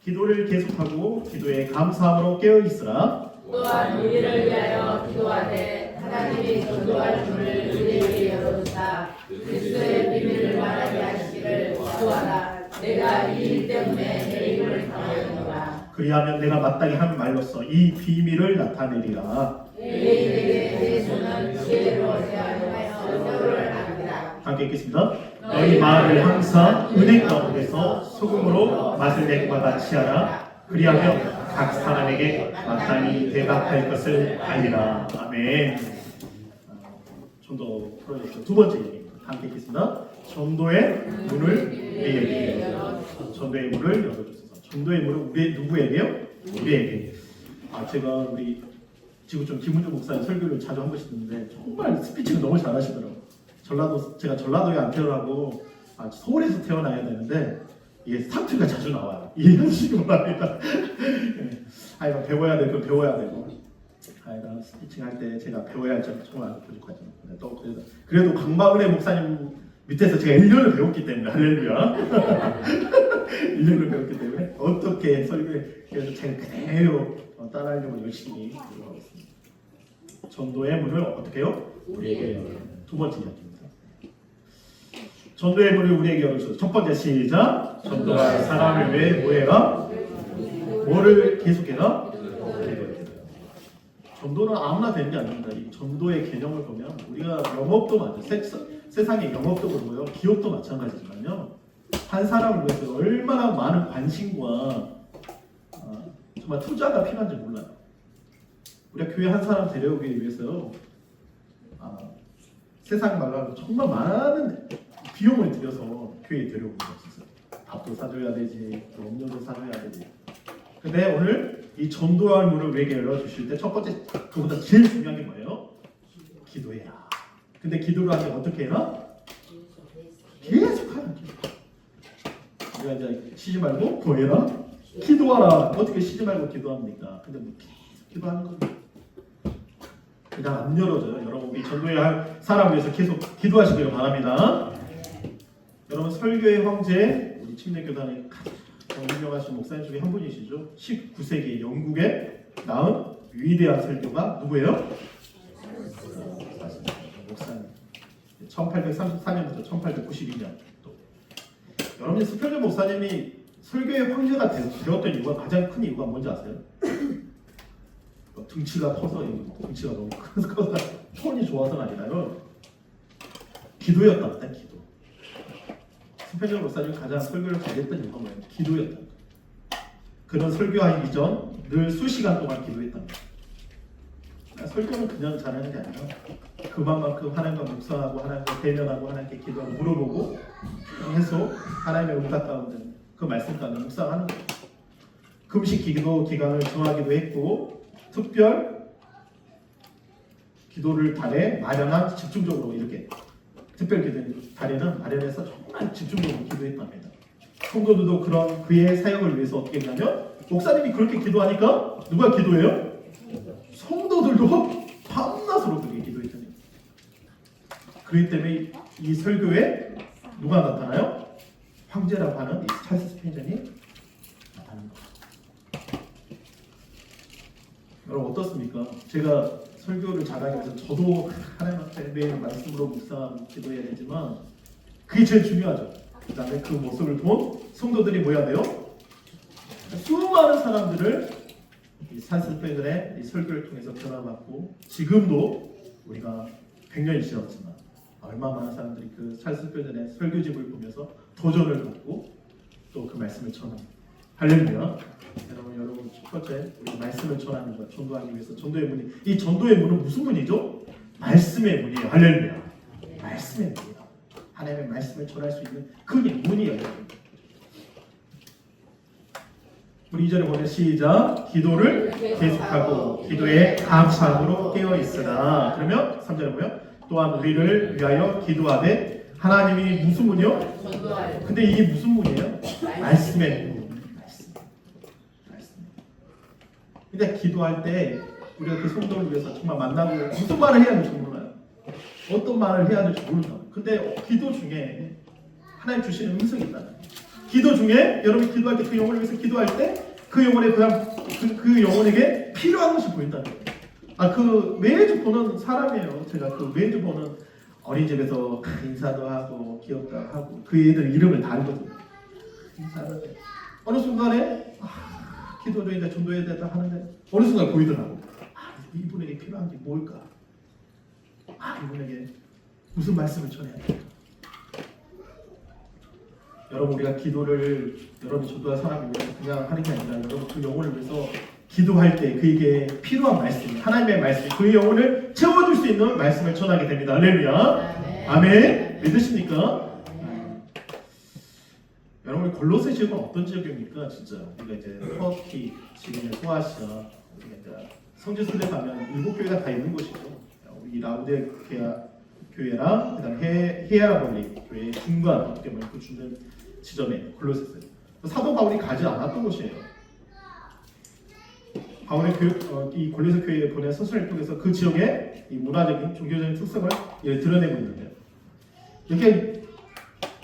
기도를 계속하고 기도에 감사함으로 깨어있으라. 또한 우리를 위하여 기도하되 하나님이 전도할 문을 우리에게 열어주사 그리스도의 비밀을 말하게 하시기를 기도하라. 내가 이 일 때문에 내 입을 당하였노라. 그리하면 내가 마땅히 한 말로써 이 비밀을 나타내리라. 내 입에게 내 손은 지혜로 대하여 선교를 하리라. 함께 읽겠습니다. 너희 말을 항상 은혜 가운데서 소금으로 맛을 내과 같이 하라. 그리하면 각 사람에게 마땅히 대답할 것을 알리라. 아멘. 전도 프로젝트 두 번째 얘기입니다. 함께 읽겠습니다. 전도의 문을 우리에게 전도의 문을 열어주소서. 전도의 문을 우리 누구에게요? 우리에게. 제가 우리 지구촌 김은주 목사님 설교를 자주 한 번씩 듣는데 정말 스피치를 너무 잘하시더라고요. 제가 전라도에 안 태어나고 서울에서 태어나야 되는데 이게 사투리가 자주 나와요. 이런 식으로 합니다. 배워야 되고 배워야 되고. 스피칭 할 때 제가 배워야 할 점이 정말 부족하죠. 또 그래도 강박은혜 목사님 밑에서 제가 1년을 배웠기 때문에 할렐루야. 1년을 배웠기 때문에 어떻게 설교해 그래서 제가 그대로 따라하려고 열심히 노력하고 있습니다. 전도의 문을 어떻게 해요? 우리에게 열어요. 두 번째 이야기입니다. 전도의 문을 우리에게 열어주소서. 첫 번째 시작. 전도할 사람을 위해 뭐해라? 뭐를 계속해라? 전도는 아무나 되는 게 아닙니다. 이 전도의 개념을 보면 우리가 영업도 세상의 영업도 그렇고요, 기업도 마찬가지지만요. 한 사람을 위해서 얼마나 많은 관심과 정말 투자가 필요한지 몰라요. 우리가 교회 한 사람 데려오기 위해서요, 세상 말로 정말 많은 비용을 들여서 교회에 데려오는 거 있어요. 밥도 사줘야 되지, 또 음료도 사줘야 되지. 근데 오늘 이 전도할 문을 우리에게 열어주실 때 첫 번째, 그보다 제일 중요한 게 뭐예요? 기도해라. 근데 기도를 하면 어떻게 해라? 계속 하는 기도. 우리가 이제 쉬지 말고 구해라, 기도하라. 어떻게 쉬지 말고 기도합니까? 근데 뭐 계속 기도하는 겁니다. 그냥 안 열어져요. 여러분, 우리 전도해야 할 사람 위해서 계속 기도하시길 바랍니다. 여러분, 설교의 황제, 우리 침례교단의 가장 유명하신 목사님 중에 한 분이시죠. 19세기 영국에 낳은 위대한 설교가 누구예요? 목사님. 1834년부터 1892년. 여러분이 스펠저 목사님이 설교의 황제가 되었던 이유가, 가장 큰 이유가 뭔지 아세요? 등치가 커서, 등치가 너무 커서 톤이 좋아서가 아니라요, 기도였답니다. 기도. 스펠저 목사님이 가장 설교를 잘했던 이유가 뭐예요? 기도였답니다. 그런 설교하기 이전 늘 수시간 동안 기도했답니다. 설교는 그냥 잘하는 게 아니라 그만큼 하나님과 묵상하고 하나님과 대면하고 하나님께 기도하고 물어보고 해서 하나님의 응답 가운데 그 말씀 가운데 묵상하는 거예요. 금식 기도 기간을 정하기도 했고, 특별 기도를 달에 마련한, 집중적으로 이렇게 특별 기도 달에는 마련해서 정말 집중적으로 기도했답니다. 성도들도 그런 그의 사역을 위해서 어떻게 했냐면, 목사님이 그렇게 기도하니까 누가 기도해요? 성도들도 밤낮으로 그렇게 기도했더니, 그렇기 때문에 이 설교에 누가 나타나요? 황제라고 하는 이 찰스 스펜전이 나타나는 거예요. 여러분 어떻습니까? 제가 설교를 잘하기 위해서 저도 하나님 앞에 매일 말씀으로 묵상 기도해야 되지만 그게 제일 중요하죠. 그 다음에 그 모습을 본 성도들이 뭐 해야 돼요? 수많은 사람들을 이 찰스 스펜전의 이 설교를 통해서 변화받고, 지금도 우리가 100년이 지났지만 얼마나 많은 사람들이 그 찰스 스펜전의 설교집을 보면서 도전을 받고 또 그 말씀을 전합니다. 할렐루야. 여러분 첫 번째, 우리 말씀을 전하는 것, 전도하기 위해서 전도의 문이, 이 전도의 문은 무슨 문이죠? 말씀의 문이에요. 할렐루야. 말씀의 문이다. 하나님의 말씀을 전할 수 있는 그 문이에요. 우리 2절에 보면 시작. 기도를 계속하고 기도에 감사함으로 깨어있으라. 그러면 3절에 보면 또한 우리를 위하여 기도하되, 하나님이 무슨 문이요? 근데 이게 무슨 문이에요? 말씀의 문. 근데 기도할 때 우리가 그 성도를 위해서 정말 만나고 무슨 말을 해야 될지 몰라요. 어떤 말을 해야 될지 모른다. 근데 기도 중에 하나님 주시는 음성이 있다. 기도 중에 여러분이 기도할 때 그 영혼을 위해서 기도할 때 그 영혼에 그 영혼에게 필요한 것이 보인다는 거예요. 그 매주 보는 사람이에요. 제가 그 매주 보는 어린이집에서 인사도 하고 기억도 하고 그 애들 이름을 다 알거든요. 인사를 어느 순간에 기도를 이제 전도해야 된다 하는데 어느 순간 보이더라고. 이분에게 필요한 게 뭘까? 이분에게 무슨 말씀을 전해야 될까? 여러분 우리가 기도를 여러분이 전도할 사람이 위해서 그냥 하는 게 아니라 여러분 그 영혼을 위해서 기도할 때 그에게 필요한 말씀, 하나님의 말씀, 그 영혼을 채워줄 수 있는 말씀을 전하게 됩니다. 할렐루야. 아멘. 믿으십니까? 여러분 골로새 지역은 어떤 지역입니까? 진짜 우리가 이제 터키, 지금의 소아시아, 우리가 이제 성지순례 가면 7교회가 다 있는 곳이죠. 우리 라우디게아 교회랑 그다음 히에라볼리 교회의 중간 어떻게 보면 그 중간 지점에 골로새서 사도 바울이 가지 않았던 곳이에요. 바울의 이 골로새 교회에 보낸 서술을 통해서 그 지역의 이 문화적인 종교적인 특성을 드러내고 있는데요. 이렇게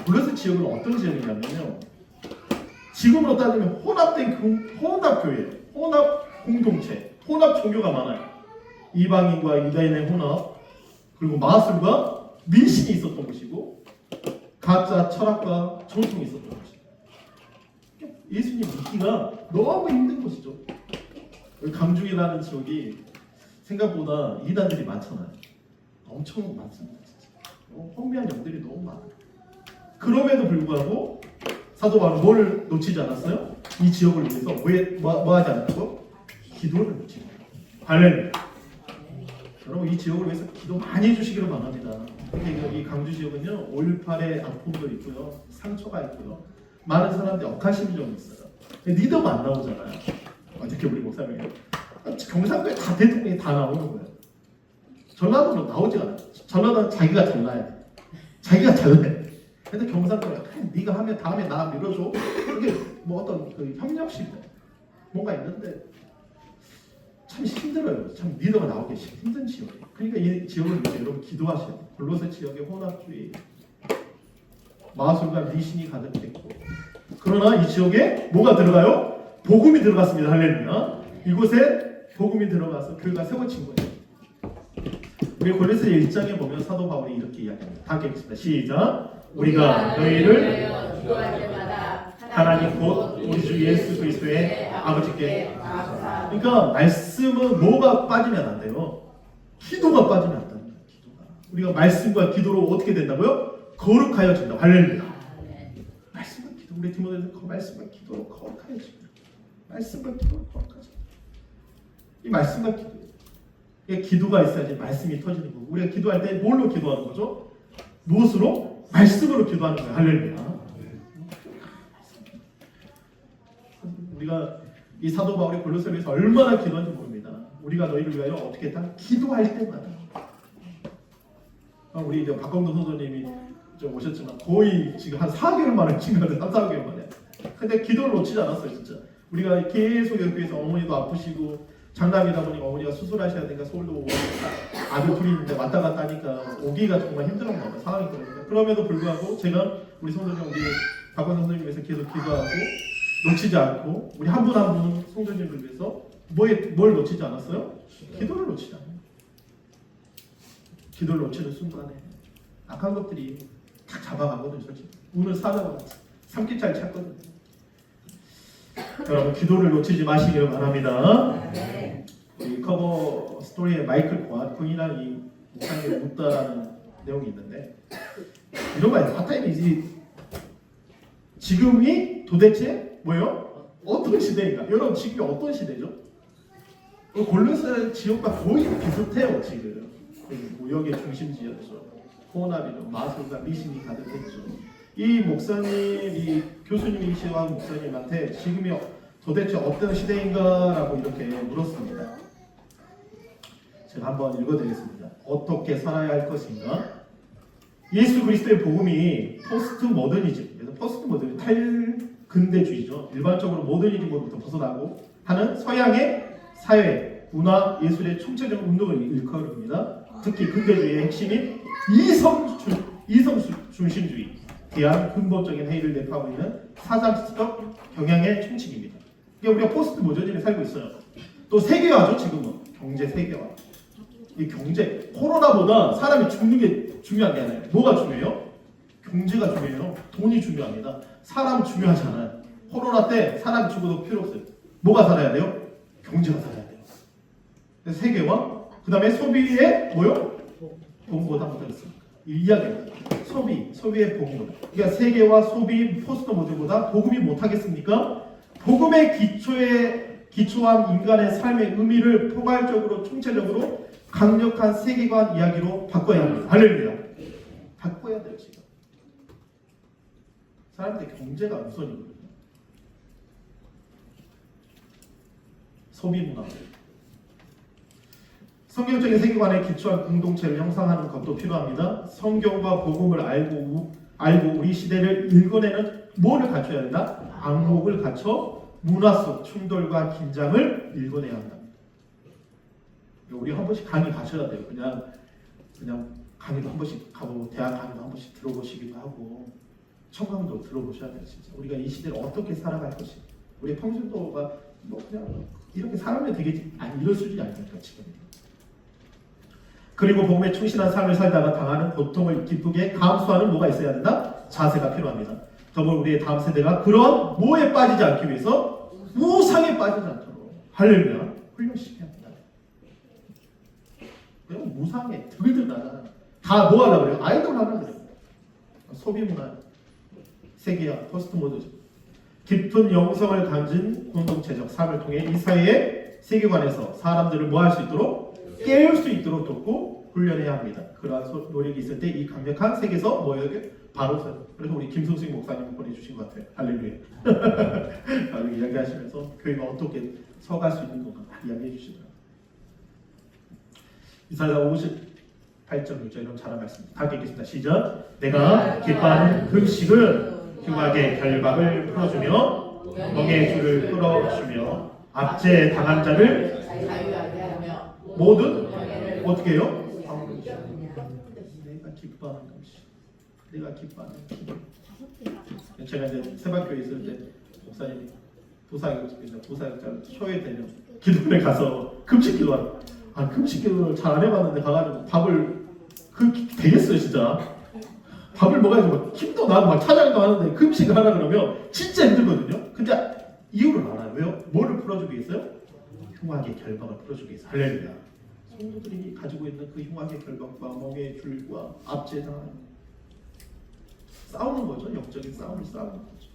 골로새 지역은 어떤 지역이냐면요. 지금으로 따지면 혼합된 혼합 교회, 혼합 공동체, 혼합 종교가 많아요. 이방인과 유다인의 혼합, 그리고 마술과 미신이 있었던 곳이고 가짜 철학과 전통이 있었던 곳이에요. 예수님 믿기가 너무 힘든 곳이죠. 강중이라는 지역이 생각보다 이단들이 많잖아요. 엄청 많습니다. 진짜. 혼미한 영들이 너무 많아요. 그럼에도 불구하고 사도 바울은 뭘 놓치지 않았어요? 이 지역을 위해서 뭐 하지 않았고? 기도를 놓치지 않았어요. 할렐루야. 여러분 이 지역을 위해서 기도 많이 해주시기를 바랍니다. 특히 이 강주 지역은요 올팔의 아픔도 있고요, 상처가 있고요, 많은 사람들이 억한 심정이 있어요. 리더가 안 나오잖아요. 어떻게 우리 목사님이 경상도에 다 대통령이 다 나오는 거예요. 전라도는 나오지 않아요. 전라도는 자기가 잘나야 돼. 자기가 잘나야 돼. 근데 경상도는 네가 하면 다음에 나 밀어줘. 이게 뭐 어떤 그 협력심 뭔가 있는데 참 힘들어요. 참 리더가 나오기 힘든 지역이에요. 그러니까 이 지역을 위해서 여러분 기도하셔야 돼요. 골로새 지역의 혼합주의, 마술과 미신이 가득했고, 그러나 이 지역에 뭐가 들어가요? 복음이 들어갔습니다. 할렐루야. 이곳에 복음이 들어가서 교회가 세워진 거예요. 우리 골로새 1장에 보면 사도 바울이 이렇게 이야기합니다. 다 읽겠습니다. 시작. 우리가 너희를 기도할 때마다 하나님 곧 우리 주 예수 그리스도의 아버지께 감사합니다. 그러니까 말씀은 뭐가 빠지면 안 돼요? 기도가 빠지면 안 됩니다. 기도가. 우리가 말씀과 기도로 어떻게 된다고요? 거룩하여진다. 할렐루야. 말씀과 기도. 우리 디모데서 말씀과 기도로 거룩하여진다. 말씀과 기도로 거룩하여진다. 이 말씀과 기도. 이게 기도가 있어야지 말씀이 터지는 거고, 우리가 기도할 때 뭘로 기도하는 거죠? 무엇으로? 말씀으로 기도하는 거예요. 할렐루야. 우리가 이 사도 바울이 골로새를 위해서 얼마나 기도하는지 모릅니다. 우리가 너희를 위하여 어떻게 했다? 기도할 때마다. 우리 이제 박광도 선생님이 오셨지만 거의 지금 한 4개월 만에 지금 3-4개월 만에. 근데 기도를 놓치지 않았어요, 진짜. 우리가 계속 여기에서 어머니도 아프시고 장남이다 보니까 어머니가 수술하셔야 되니까 서울도 오고 아들 둘이 있는데 왔다 갔다 하니까 오기가 정말 힘들었나 봐요. 상황이 그러니까. 그럼에도 불구하고 제가 우리 성도님 우리 박광도 선생님에서 계속 기도하고 놓치지 않고 우리 한 분 한 분 성도님을 위해서 뭘 놓치지 않았어요? 기도를 놓치지 않아요. 기도를 놓치는 순간에 악한 것들이 다 잡아가거든요. 솔직히 오늘 사자가 삼키살 찾거든요. 여러분 기도를 놓치지 마시기를 바랍니다. 이 커버 스토리에 마이클 권이라는 이 목사님을 묻다라는 내용이 있는데 이런 거예요. 파타임이지 지금이 도대체 뭐예요? 어떤 시대인가? 여러분 지금이 어떤 시대죠? 골로새 지역과 거의 비슷해요. 지금 무역의 중심지였죠. 혼합이죠. 마술과 미신이 가득했죠. 이 목사님, 이 교수님이시와 목사님한테 지금이 도대체 어떤 시대인가라고 이렇게 물었습니다. 제가 한번 읽어드리겠습니다. 어떻게 살아야 할 것인가? 예수 그리스도의 복음이 포스트 모더니즘, 그래서 포스트 모더니즘, 탈근대주의죠. 일반적으로 모더니즘으로부터 벗어나고 하는 서양의 사회, 문화, 예술의 총체적 운동을 일컬습니다. 특히 근대주의의 핵심인 이성 중심주의, 대한 근본적인 회의를 내포하고 있는 사상적 경향의 총칙입니다. 이게 우리가 포스트 모더니즘에 살고 있어요. 또 세계화죠. 지금은 경제 세계화. 이 경제 코로나보다 사람이 죽는 게 중요한 게 아니에요. 뭐가 중요해요? 경제가 중요해요. 돈이 중요합니다. 사람 중요하지 않아요. 코로나 때 사람이 죽어도 필요 없어요. 뭐가 살아야 돼요? 경제가 살아야 돼요. 그래서 세계화, 그 다음에 소비의 뭐요? 복음보다 못하겠습니까? 이 이야기입니다. 소비의 복음. 그러니까 세계화, 소비, 포스트 모드보다 복음이 못하겠습니까? 복음의 기초한 인간의 삶의 의미를 포괄적으로 총체적으로 강력한 세계관 이야기로 바꿔야 합니다. 할렐루야. 바꿔야 돼요 지금. 사람들의 경제가 우선이거든요. 소비 문화. 성경적인 세계관에 기초한 공동체를 형성하는 것도 필요합니다. 성경과 복음을 알고 우리 시대를 읽어내는 뭐를 갖춰야 된다? 안목을 갖춰 문화 속 충돌과 긴장을 읽어내야 한다. 우리 한 번씩 강의 가셔야 돼요. 그냥 강의도 한 번씩 가고 대학 강의도 한 번씩 들어보시기도 하고 청강도 들어보셔야 돼요. 진짜 우리가 이 시대를 어떻게 살아갈 것이. 우리 평신도가 뭐 그냥 이렇게 살면 되겠지. 아니 이런 수준이 아닙니까 지금. 그리고 복음에 충실한 삶을 살다가 당하는 고통을 기쁘게 감수하는 뭐가 있어야 된다? 자세가 필요합니다. 더불어 우리의 다음 세대가 그런 뭐에 빠지지 않기 위해서 우상에 빠지지 않도록 할렐루야 훈련시켜야 합니다. 그냥 무상에 들들 나가 다 뭐 하려고 그래요? 아이돌 하려고 그래요. 소비문화, 세계화, 포스트 모더니즘 깊은 영성을 가진 공동체적 삶을 통해 이 사회의 세계관에서 사람들을 뭐 할 수 있도록 깨울 수 있도록 돕고 훈련해야 합니다. 그러한 노력이 있을 때 이 강력한 세계에서 뭐예요? 바로 서요. 그래서 우리 김성수님 목사님 보내주신 것 같아요. 할렐루야. 이야기하시면서 교회가 어떻게 서갈 수 있는 건가 이야기해 주시더라고요. 이사야 58장 6절 이런 잘한 말씀입니다. 다 읽겠습니다. 시작. 내가 기뻐하는 금식은 흉악의 결박을 풀어주며 멍의 줄을 끌어주며 압제 당한 자를 자유하게 하며 모든 어떻게 해요? 내가 기뻐하는 금식. 내가 기뻐하는 금식. 제가 이제 세박교회 있을 때 목사님이 부사역자를 초회 되면 기도원에 가서 금식 기도하는. 금식 기도를 잘 안 해봤는데 가가지고 밥을 되겠어요 진짜. 밥을 먹어야지 막 힘도 나고 막 찬양도 하는데 금식을 하라 그러면 진짜 힘들거든요. 근데 이유를 알아요. 왜요? 뭐를 풀어주기 위해서요? 흉악의 결박을 풀어주기 위해서. 할렐루야. 성도들이 가지고 있는 그 흉악의 결박과 멍의 줄과 압제당하는 싸우는 거죠. 영적인 싸움을 싸우는 거죠.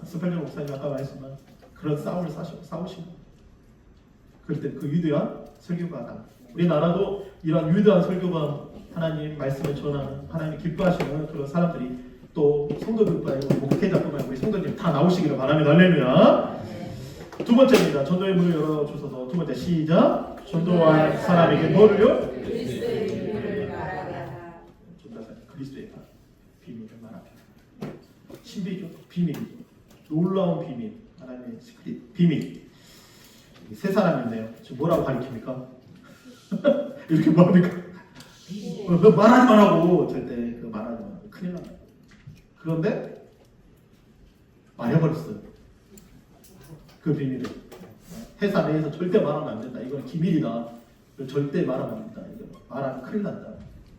스펠전 목사님 아까 말했지만 그런 싸움을 싸우신 거예요. 그럴 때 그 위대한 설교가 나. 우리나라도 이런 위대한 설교가 하나님 말씀을 전하는 하나님이 기뻐하시는 그런 사람들이 또 성도들뿐 아니고 목회자뿐만 아니고 우리 성도님 다 나오시기를 바랍니다. 할렐루야. 두 번째입니다. 전도의 문을 열어주셔서 두 번째 시작. 전도할 사람에게 뭐를요? 그리스도의 비밀을 말하라. 그리스도의 비밀을 말하라. 신비죠. 비밀이죠. 놀라운 비밀. 하나님의 시크릿 비밀. 세 사람인데요. 지금 뭐라고 가리킵니까? 이렇게 말합니까? 말하지 말라고 절대 그 말하지 말라고 큰일 납니다. 그런데 말해버렸어요. 그 비밀을 회사 내에서 절대 말하면 안 된다. 이건 기밀이다. 절대 말하면 안 된다. 이거 말하면 큰일 난다.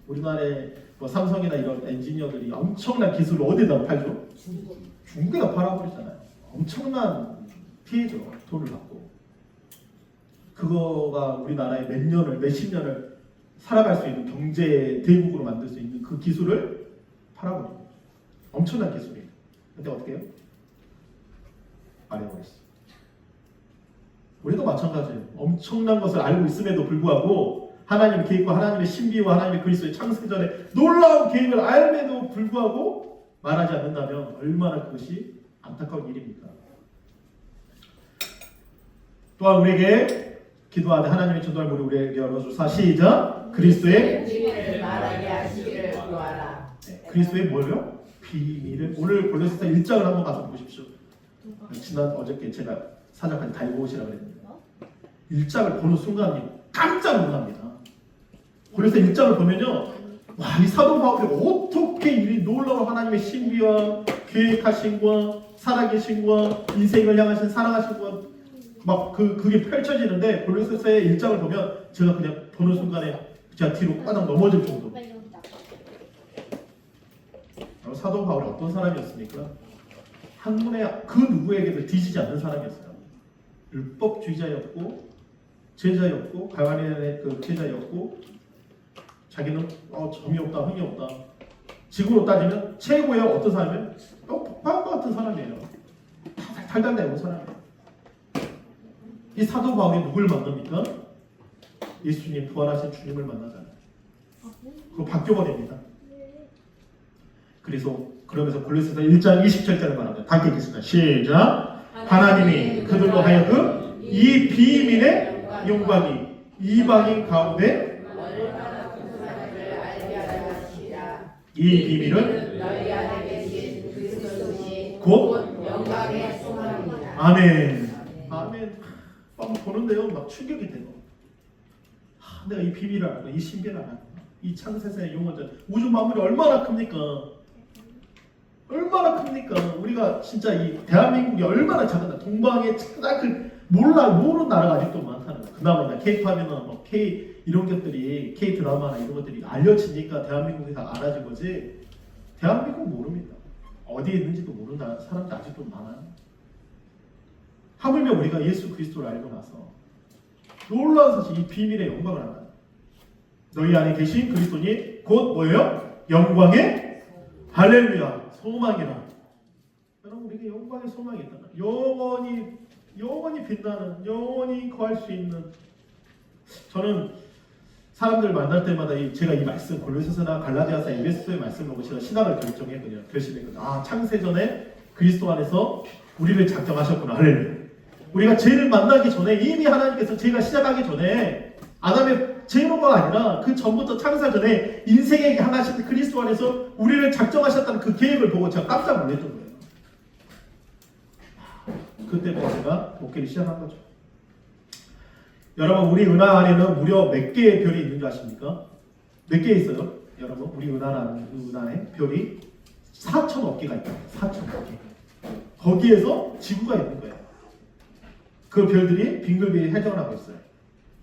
우리나라의 뭐 삼성이나 이런 엔지니어들이 엄청난 기술을 어디다 팔죠? 중국에다 팔아버리잖아요. 엄청난 피해죠. 돈을 받고. 그거가 우리나라에 몇십 년을 살아갈 수 있는 경제 대국으로 만들 수 있는 그 기술을 팔아버립니다. 엄청난 기술이에요. 근데 어떻게 해요? 말해버렸어. 우리도 마찬가지예요. 엄청난 것을 알고 있음에도 불구하고 하나님의 계획과 하나님의 신비와 하나님의 그리스도의 창세전에 놀라운 계획을 알면에도 불구하고 말하지 않는다면 얼마나 그것이 안타까운 일입니까? 또한 우리에게 기도하되 하나님의 전도할 문을 우리에게 열어주사 시작. 그리스도의 비밀을 말하게 하시기를 구하라. 그리스도의 뭐요? 비밀을. 오늘 골로새서 1장을 한번 가서 보십시오. 어저께 제가 사장까지 다 읽어오시라 그랬는데 1장을 보는 순간 깜짝 놀랍니다. 골로새 1장을 보면요 와, 이 사도 바울이 어떻게 이 놀라운 하나님의 신비와 계획하신과 살아계신과 인생을 향하신 사랑하신과 막 그게 펼쳐지는데 골로새서의 1장을 보면 제가 그냥 보는 순간에 제가 뒤로 빠져 넘어질 정도. 사도 바울이 어떤 사람이었습니까? 학문의 그 누구에게도 뒤지지 않는 사람이었어요. 율법주의자였고 제자였고 가만의 그 제자였고 자기는 점이 없다 흥이 없다. 지금으로 따지면 최고의 어떤 사람이면 폭발과 같은 사람이에요. 탈달내고 사람이에요. 이 사도 바울이 누굴 만납니까? 예수님 부활하신 주님을 만나잖아요. 그거 바뀌어가 됩니다. 그러면서 골로새서 1장 27절을 말합니다. 다 읽겠습니다. 시작. 하나님이 그들로 하여금 이 비밀의 영광이 이방인 가운데 이 비밀은 너희 안에 계신 그리스도시니 곧 영광의 소망입니다. 아멘. 아멘. 막 보는데요, 막 충격이 돼요. 내가 이 비밀을 알고, 이 신비를 알고, 이 창세사의 용어들, 우주 만물이 얼마나 큽니까? 얼마나 큽니까? 우리가 진짜 이 대한민국이 얼마나 작은가? 동방에 그 모르는 나라가 아직도 많다는 거야. 그나마 K-팝이나 뭐 K 이런 것들이 K 드라마나 이런 것들이 알려지니까 대한민국이 다 알아진 거지. 대한민국 모릅니다. 어디에 있는지도 모르는 사람들 아직도 많아요. 하물며 우리가 예수 그리스도를 알고 나서 놀라운 사실 이 비밀의 영광을 알아요. 너희 안에 계신 그리스도니 곧 뭐예요? 영광의 할렐루야 소망이라. 여러분 우리에게 영광의 소망이 있다. 영원히 빛나는 영원히 거할 수 있는. 저는 사람들 만날 때마다 제가 이 말씀 골로새서나 갈라디아서 에베소서의 말씀을 보고 제가 신학을 결심했거든요. 창세전에 그리스도 안에서 우리를 작정하셨구나. 할렐루야. 우리가 죄를 만나기 전에 이미 하나님께서 죄가 시작하기 전에 아담의 죄로가 아니라 그 전부터 창세 전에 인생에게 하나신 그리스도 안에서 우리를 작정하셨다는 그 계획을 보고 제가 깜짝 놀랐던 거예요. 그때부터 제가 목회를 시작한 거죠. 여러분 우리 은하 안에는 무려 몇 개의 별이 있는 줄 아십니까? 몇 개 있어요? 여러분 우리 은하에 별이 4,000억 개가 있다. 4,000억 개. 거기에서 지구가 있는 거예요. 그 별들이 빙글빙글 회전을 하고 있어요.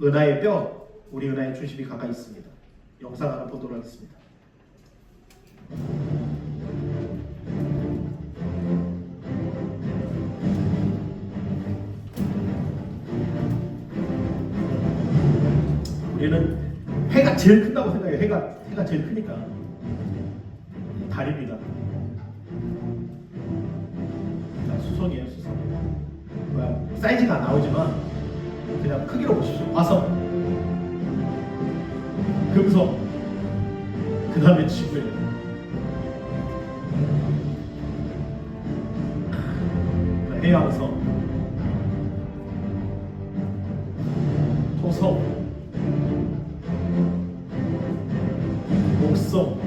은하의 뼈, 우리 은하의 중심이 가까이 있습니다. 영상 하나 보도록 하겠습니다. 우리는 해가 제일 큰다고 생각해요. 해가 제일 크니까. 달입니다. 수성이에요, 수성. 사이즈가 안 나오지만 그냥 크기로 보십시오. 화성, 금성, 그 다음에 지구예요. 해양성, 토성, 목성,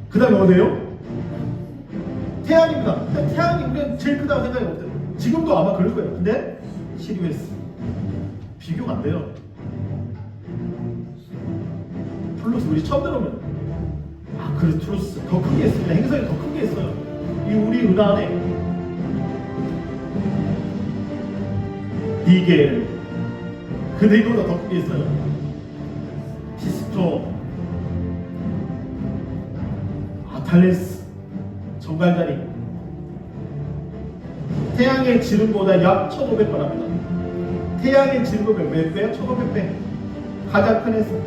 그 다음에 어디예요? 태양입니다. 태양이 우리가 제일 크다고 생각이 없대요. 지금도 아마 그럴 거예요. 근데 시리우스 비교가 안 돼요. 플루스 우리 처음 들어오면 그래 플루스 더 크게 했습니다. 행성이 더 크게 했어요. 이 우리 은하 안에 이게 근데 이거보다 더 크게 했어요. 피스토, 아탈레스, 정갈다리. 태양의 지름보다 약 1500배 합니다. 태양의 지름은 몇 배요? 1500배. 가장 큰 햇살.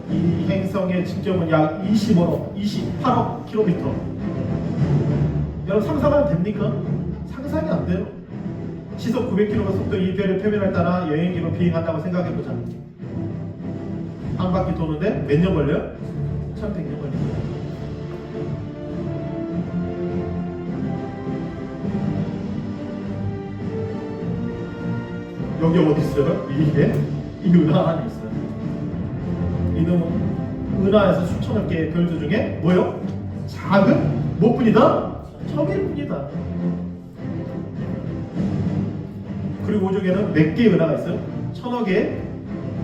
이 행성의 직경은 약 28억 킬로미터. 여러분 상상하면 됩니까? 상상이 안 돼요. 시속 900km 속도 이 별의 표면을 따라 여행기로 비행한다고 생각해보자. 한 바퀴 도는데 몇 년 걸려요? 1100년 걸려요. 여기 어디 있어요? 이게? 이 은하 안에 있어요. 이놈은 은하에서 수천억 개의 별들 중에 뭐요? 작은 뭐 뿐이다? 정일 뿐이다. 그리고 오중에는 몇 개의 은하가 있어요? 1000억의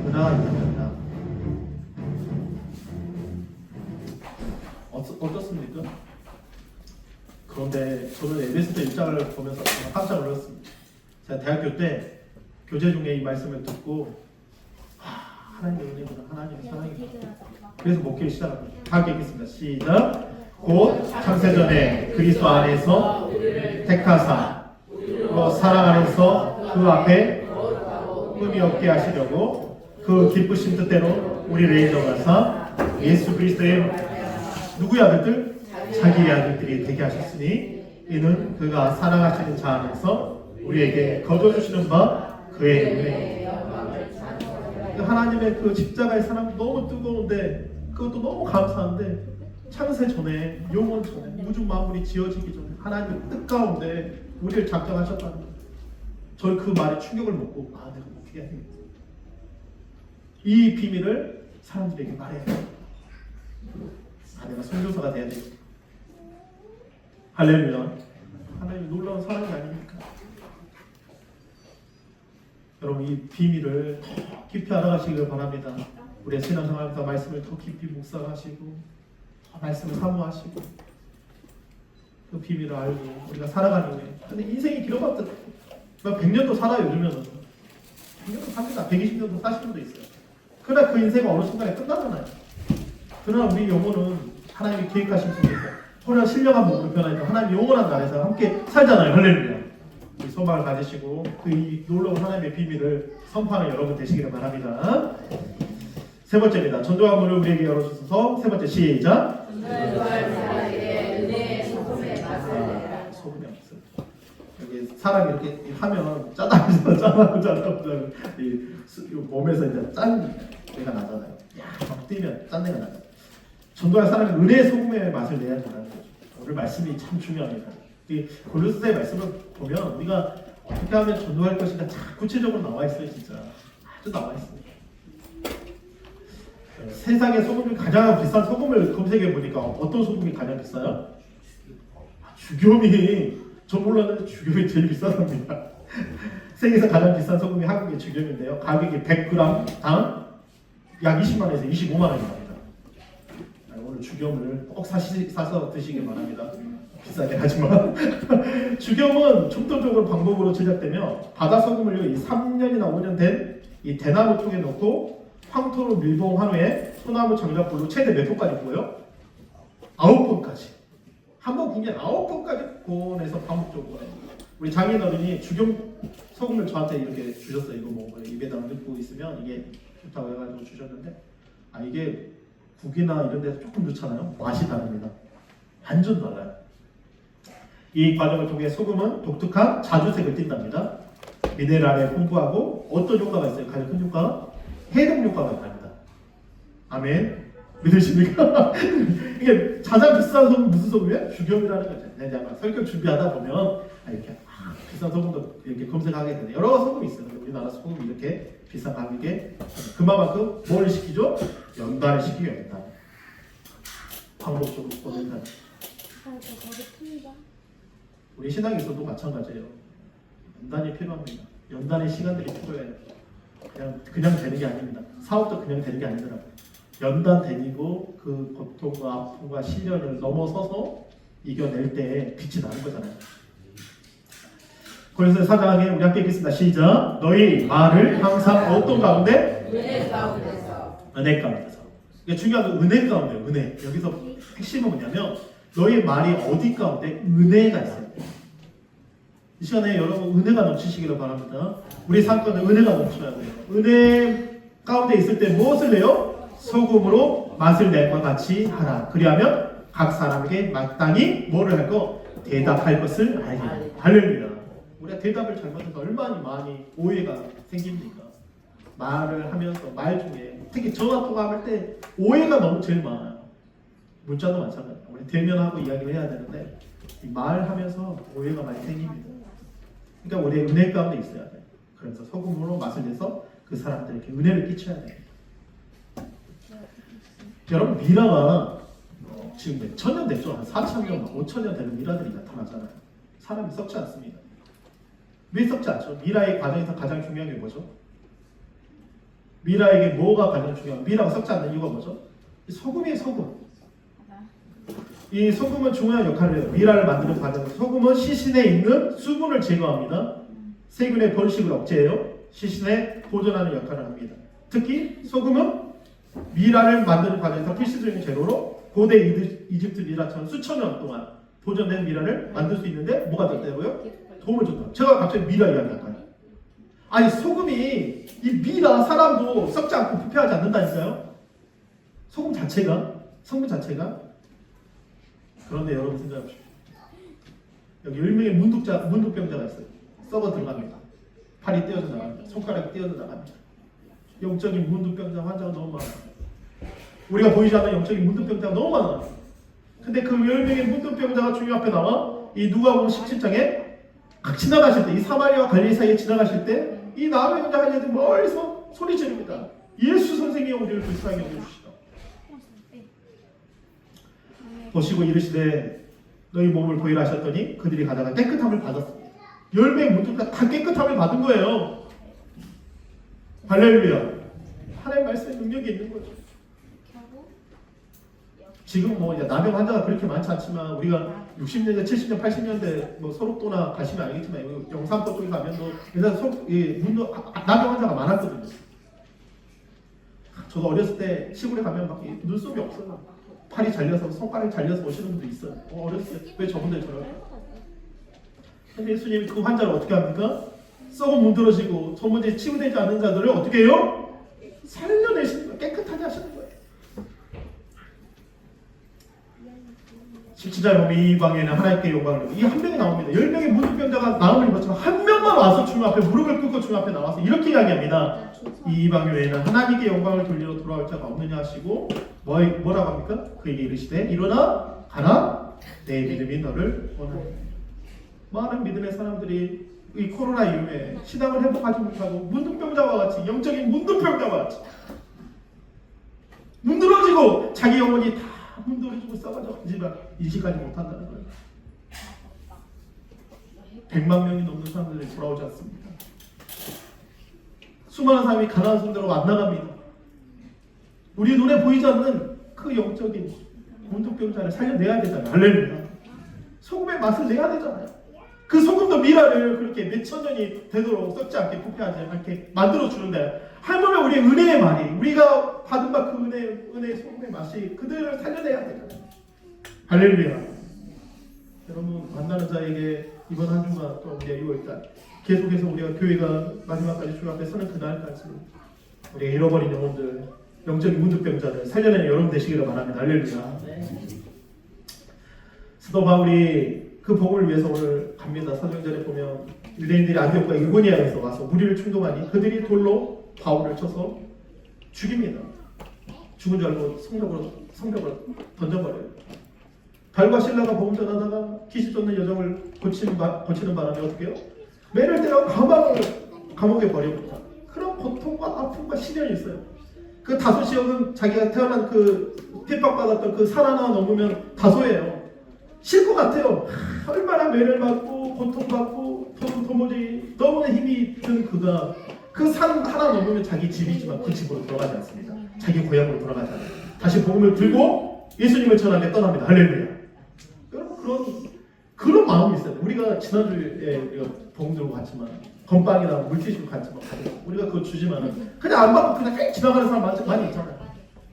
은하가 있답니다. 어떻습니까? 그런데 저는 에베소서 1장을 보면서 정말 깜짝 놀랐습니다. 제가 대학교 때 교재 중에 이 말씀을 듣고 하나님의 은혜구나, 하나님의 사랑이구나. 그래서 목회를 시작합니다. 다 읽겠습니다. 시작. 곧 창세전에 그리스도 안에서 택하사 또 사랑 안에서 그 앞에 흠이 없게 하시려고 그 기쁘신 뜻대로 우리를 인정하사 예수 그리스도의 누구의 아들들? 자기의 아들들이 되게 하셨으니 이는 그가 사랑하시는 자 안에서 우리에게 거둬주시는 바 그의 은혜. 하나님의 그 십자가의 사랑 너무 뜨거운데 그것도 너무 감사한데 창세 전에 영원 전에 우주 만물이 지어지기 전에 하나님의 뜻 가운데 우리를 작정하셨다는 거예요. 저는 그 말에 충격을 먹고 내가 목회해야 되겠다. 이 비밀을 사람들에게 말해야 돼. 내가 선교사가 돼야 되겠다. 할렐루야. 하나님의 놀라운 사랑이 아닙니까? 여러분 이 비밀을 더 깊이 알아가시길 바랍니다. 우리의 신앙생활에서 말씀을 더 깊이 묵상하시고 말씀을 사모하시고 그 비밀을 알고 우리가 살아가는 거예요. 근데 인생이 길어봤자 100년도 살아요. 요즘에는 100년도 삽니다. 120년도 사시는 분도 있어요. 그러나 그 인생은 어느 순간에 끝나잖아요. 그러나 우리 영혼은 하나님이 계획하신 속에서 호련 신령한 몸으로 변화해서 하나님 영원한 나라에서 함께 살잖아요. 할렐루야. 이 소망을 가지시고 그 놀라운 하나님의 비밀을 선포하는 여러분 되시기를 바랍니다. 세 번째입니다. 전도한 문을 우리에게 열어주셔서 세 번째 시작. 소금의 맛을. 여기 사람이 이렇게 하면 짜다고 이 몸에서 이제 짠 내가 나잖아요. 막 뛰면 짠 내가 나잖아요. 전도할 사람이 은혜의 소금의 맛을 내야 된다는 거죠. 오늘 말씀이 참 중요합니다. 이 골로새서의 말씀을 보면 우리가 어떻게 하면 전도할 것인가 구체적으로 나와 있어요. 진짜 아주 나와 있습니다. 세상의 소금 중 가장 비싼 소금을 검색해 보니까 어떤 소금이 가장 비싸요? 죽염이 저 몰랐는데 죽염이 제일 비싸답니다. 세계에서 가장 비싼 소금이 한국의 죽염인데요. 가격이 100g당 약 20만원에서 25만원입니다. 오늘 죽염을 꼭 사서 드시길 바랍니다. 비싸긴 하지만 죽염은 첨도적으로 방법으로 제작되며 바다 소금을 3년이나 5년 된 이 대나무 통에 넣고 황토로 밀봉한 후에 소나무 장작불로 최대 몇 번까지 구워요? 9번까지. 한 번 구우면 9번까지 구워내서 반복적으로. 우리 장인어른이 죽염 소금을 저한테 이렇게 주셨어요. 이거 먹어요. 입에다 넣고 있으면 이게 좋다고 해가지고 주셨는데 이게 국이나 이런 데서 조금 넣잖아요. 맛이 다릅니다. 완전 달라요. 이 과정을 통해 소금은 독특한 자주색을 띈답니다. 미네랄에 풍부하고 어떤 효과가 있어요? 가장 큰 효과가 해독 효과가 있답니다. 아멘. 믿으십니까? 이게 가장 비싼 소금 무슨 소금이에요? 죽염이라는 거죠. 내가 설교 준비하다 보면 이렇게 비싼 소금도 이렇게 검색하게 되네. 여러 소금이 있어요. 우리나라 소금이 이렇게 비싼 가격에 그만큼 뭘 시키죠? 연단을 시키게 된다. 방법적으로 보낸다. 우리 신앙에서도 마찬가지예요. 연단이 필요합니다. 연단의 시간들이 필요해요. 그냥 되는 게 아닙니다. 사업도 그냥 되는 게 아니더라고요. 연단 다니고 그 고통과 아픔과 시련을 넘어서서 이겨낼 때 빛이 나는 거잖아요. 그래서 4장에 우리 함께 읽겠습니다. 시작. 너희 말을 항상 어떤 가운데? 은혜 가운데서. 은혜 가운데서. 이게 중요한 건 은혜 가운데. 은혜. 여기서 핵심은 뭐냐면 너희 말이 어디 가운데 은혜가 있어요. 이 시간에 여러분 은혜가 넘치시기를 바랍니다. 우리 사건은 은혜가 넘쳐야 돼요. 은혜 가운데 있을 때 무엇을 내요? 소금으로 맛을 낼 것 같이 하라. 그리하면 각 사람에게 마땅히 뭐를 할 거? 대답할 것을 알게 됩니다. 할렐루야. 우리가 대답을 잘못해서 얼마나 많이 오해가 생깁니까? 말을 하면서 말 중에 특히 전화 통화할 때 오해가 너무 제일 많아요. 문자도 마찬가지예요. 우리 대면하고 이야기를 해야 되는데 말하면서 오해가 많이 생깁니다. 그러니까 우리의 은혜 가운데 있어야 돼요. 그래서 소금으로 맛을 내서 그 사람들에게 은혜를 끼쳐야 돼요. 여러분 미라가 지금 몇 천 년 됐죠? 한 4,000년, 5,000년 되는 미라들이 나타나잖아요. 사람이 썩지 않습니다. 왜 썩지 않죠? 미라의 과정에서 가장 중요한 게 뭐죠? 미라에게 뭐가 가장 중요한? 미라가 썩지 않는 이유가 뭐죠? 이 소금이에요, 소금. 이 소금은 중요한 역할을 해요. 미라를 만드는 과정에서 소금은 시신에 있는 수분을 제거합니다. 세균의 번식을 억제해요. 시신에 보존하는 역할을 합니다. 특히 소금은 미라를 만드는 과정에서 필수적인 재료로 고대 이집트 미라처럼 수천 년 동안 보존된 미라를 만들 수 있는데 뭐가 됐다고요? 도움을 줬다. 제가 갑자기 미라 이야기할까요? 아니 소금이 이 미라 사람도 썩지 않고 부패하지 않는다니까요? 소금 자체가 성분 자체가 그런데 여러분 생각해보십시오. 여기 10명의 문득병자가 있어요. 썩어 들어갑니다. 팔이 떼어져 나갑니다. 손가락이 떼어져 나갑니다. 영적인 문득병자 환자가 너무 많아요. 우리가 보이지 않는 영적인 문득병자가 너무 많아요. 근데 그 10명의 문득병자가 주님 앞에 나와 이 누가복음 17장에 각 지나가실 때 이 사마리아와 갈릴리 사이에 지나가실 때 이 나병 환자 환자들이 멀리서 소리 지릅니다. 예수 선생님이 우리를 불쌍히 여겨주시다. 보시고 이르시되 너희 몸을 보이라 하셨더니 그들이 가다가 깨끗함을 받았습니다. 10명의 문득병자 다 깨끗함을 받은 거예요. 할렐루야. 하나님의 말씀에 능력이 있는 거죠. 지금 뭐 이제 나병 환자가 그렇게 많지 않지만 우리가 60년대, 70년, 80년대 뭐 소록도나 가시면 알겠지만 영산포 쪽에 가면도 나병 환자가 많았거든요. 저도 어렸을 때 시골에 가면 막 눈썹이 없어요. 팔이 잘려서 손가락이 잘려서 오시는 분도 있어요. 어렸을 때 왜 저분들 저럴까요? 근데 예수님이 그 환자를 어떻게 합니까? 썩어 문드러지고 도무지 치유되지 않는 자들을 어떻게 해요? 살려내시는 거예요. 깨끗하게 하시는 거예요. 17장에 보면 이 방에는 하나님께 영광을 이 한 명이 나옵니다. 10명의 문득병자가 나오는 것처럼 한 명만 와서 주님 앞에 무릎을 꿇고 주님 앞에 나와서 이렇게 이야기합니다. 이 방에 외에는 하나님께 영광을 돌리러 돌아올 자가 없느냐 하시고 뭐라고 합니까? 그에게 이르시되 일어나 가라 내 믿음이 너를 원하노라. 많은 믿음의 사람들이 이 코로나 이후에 신앙을 회복하지 못하고 문득병자와 같이 영적인 문득병자와 같이 문드러지고 자기 영혼이 다 문드러지고 썩어져 인식하지 못한다는 거예요. 100만 명이 넘는 사람들이 돌아오지 않습니다. 수많은 사람이 가난한 손대로 안 나갑니다. 우리 눈에 보이지 않는 그 영적인 문득병자를 살려내야 되잖아요. 할렐루야. 소금의 맛을 내야 되잖아요. 그 소금도 미라를 그렇게 몇천 년이 되도록 썩지 않게 부패하지 않게 만들어 주는데 하물며 우리의 은혜의 말이 우리가 받은 바 그 은혜의 소금의 맛이 그들을 살려내야 되잖아요. 할렐루야. 여러분 만나는 자에게 이번 한 주간 또 우리가 6월달 계속해서 우리가 교회가 마지막까지 주 앞에 서는 그날까지 우리가 잃어버린 영혼들 영적인 문득병자들 살려내는 여러분 되시기를 바랍니다. 할렐루야. 사도 바울이 그 복음을 위해서 오늘 갑니다. 사도행전에 보면 유대인들이 안디옥과 이고니아에서 와서 무리를 충동하니 그들이 돌로 바울을 쳐서 죽입니다. 죽은 줄 알고 성벽으로 던져버려요. 발과 신라가 복음 전하다가 기시 쫓는 여정을 고치는 바람에 어떻게 해요? 매를 때려 감옥에 버려버립니다. 그런 고통과 아픔과 시련이 있어요. 그 다소 지역은 자기가 태어난 그 핍박받았던 그 산 하나 넘으면 다소예요. 쉴 것 같아요. 얼마나 매를 받고 고통받고 도무지 너무나 힘이 든 그가 그 산 하나 넘으면 자기 집이지만 그 집으로 돌아가지 않습니다. 자기 고향으로 돌아가지 않아요. 다시 복음을 들고 예수님을 전하게 떠납니다. 할렐루야. 여러분 그런 마음이 있어요. 우리가 지난주에 복음 들고 갔지만 건빵이나 물티슈 갔지만 우리가 그거 주지만 그냥 안 받고 그냥 지나가는 사람 많이 있잖아요.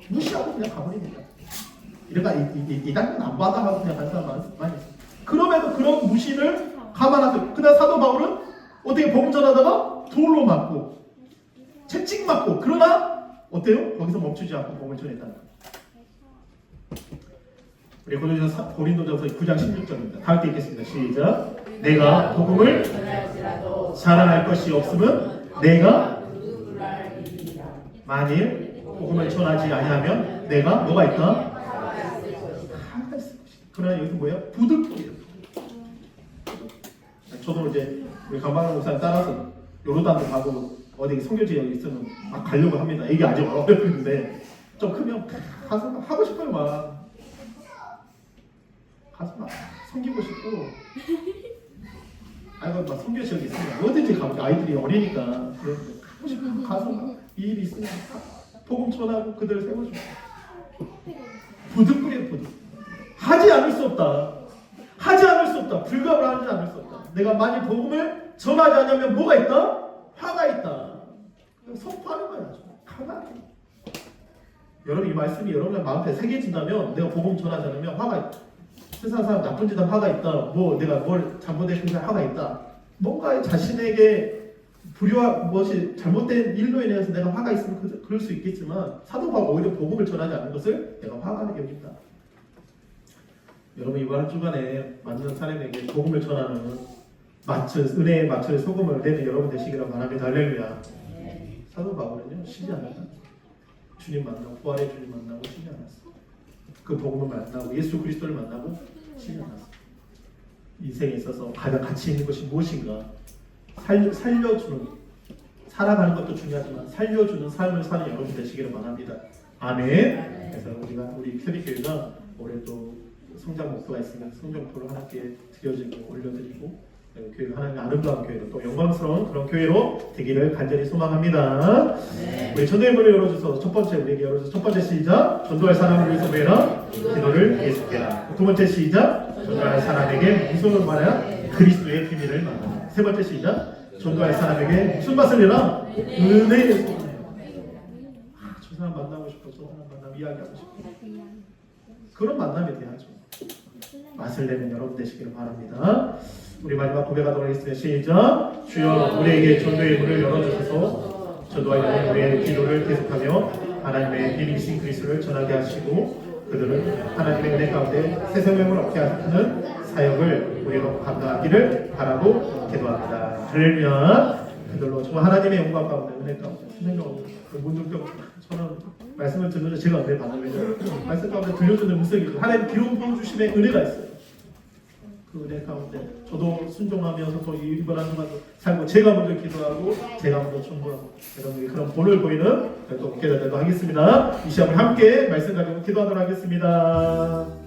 무시하고 그냥 가버립니다. 이러니까 이 단계는 안 받아가고 그냥 가는 사람 많이 있어요. 그럼에도 그런 무시를 감안하세요. 그다음 사도 바울은 어떻게 복음 전하다가 돌로 맞고 채찍 맞고 그러나 어때요? 거기서 멈추지 않고 복음을 전했다는 거예요. 우리 고린도전서 9장 16절입니다. 다 함께 읽겠습니다. 시작. 내가 복음을 자랑할 것이 없으면 내가 만일 복음을 전하지 아니하면 내가 뭐가 있다? 그러나 여기서 뭐예요? 부득불이에요. 저도 이제 우리 강박한 목사님 따라서 요르단도 가고 어디 선교지에 있으면 막 가려고 합니다. 이게 아직 어렵는데 좀 크면 가서 하고 싶어요 막. 가서 막 섬기고 싶고 아이고 막 섬길 적이 있으면 뭐든지 가고 아이들이 어리니까 그런데 가고 싶으면 가서 막 일 있으면 복음 전하고 그들을 세워주고 부득불이에요 부득. 하지 않을 수 없다. 하지 않을 수 없다. 불가을 하지 않을 수 없다. 내가 만일 복음을 전하지 않으면 뭐가 있다? 화가 있다. 선포하는 거야. 화가 있다. 여러분 이 말씀이 여러분의 마음에 새겨진다면 내가 복음 전하지 않으면 화가 있다. 세상 사람 나쁜 짓 하면 화가 있다. 뭐 내가 뭘 잘못했으면 화가 있다. 뭔가 자신에게 불효와 무엇이 잘못된 일로 인해서 내가 화가 있으면 그럴 수 있겠지만 사도 바울 오히려 복음을 전하지 않는 것을 내가 화가 여긴다. 여러분 이번 한 주간에 만난 사람에게 복음을 전하는 은혜의 마철에 소금을 내는 여러분 되시기를 바랍니다. 할렐루야. 사도 바울은요 쉬지 않았다. 주님 만나고 부활의 주님 만나고 쉬지 않았어. 그 복음을 만나고 예수 그리스도를 만나고 쉬지 않았어. 인생에 있어서 가장 가치 있는 것이 무엇인가? 살려주는 살아가는 것도 중요하지만 살려주는 삶을 사는 여러분 되시기를 바랍니다. 아멘. 그래서 우리 캐릭교회가 올해 또 성장 목표가 있으면 성장표를 하나님께 드려지고 올려드리고 교회가 하나님의 아름다운 교회로 또 영광스러운 그런 교회로 되기를 간절히 소망합니다. 네. 우리 전도의 문을 열어줘서 첫 번째 우리에게 열어줘서 첫 번째 시작 전도할 사람을 위해서 모여라 기도를 계속해라. 두 번째 시작 전도할 사람에게 무슨 말이야? 그리스도의 비밀을 말하라. 세 번째 시작 전도할 사람에게 무슨 맛을 내라? 은혜의 소원을. 저 사람 만나고 싶어. 저 사람 만나면 이야기하고 싶어. 그런 만남에 대하죠. 맛을 내는 여러분 되시기를 바랍니다. 우리 마지막 고백하도록 하겠습니다. 시작. 주여 우리에게 전도의 문을 열어주셔서 전도하여 우리의 기도를 계속하며 하나님의 비밀이신 그리스도를 전하게 하시고 그들은 하나님의 은혜 가운데 새 생명을 얻게 하시는 사역을 우리로 감당하기를 바라고 기도합니다. 할렐루야. 그들로 정말 하나님의 영광 가운데 은혜 가운데 생명을 문득 저는 말씀을 들으면서 제가 은혜 받으면요 말씀 가운데 들려주는 음성이죠. 하나님 기름 부어주심의 은혜가 있어요. 그 은혜 가운데 저도 순종하면서 또 이번 한 주간도 살고 제가 먼저 기도하고 제가 먼저 충고하고 여러분이 그런 본을 보이는 또 목회자 되도록 하겠습니다. 이 시험을 함께 말씀 가지고 기도하도록 하겠습니다.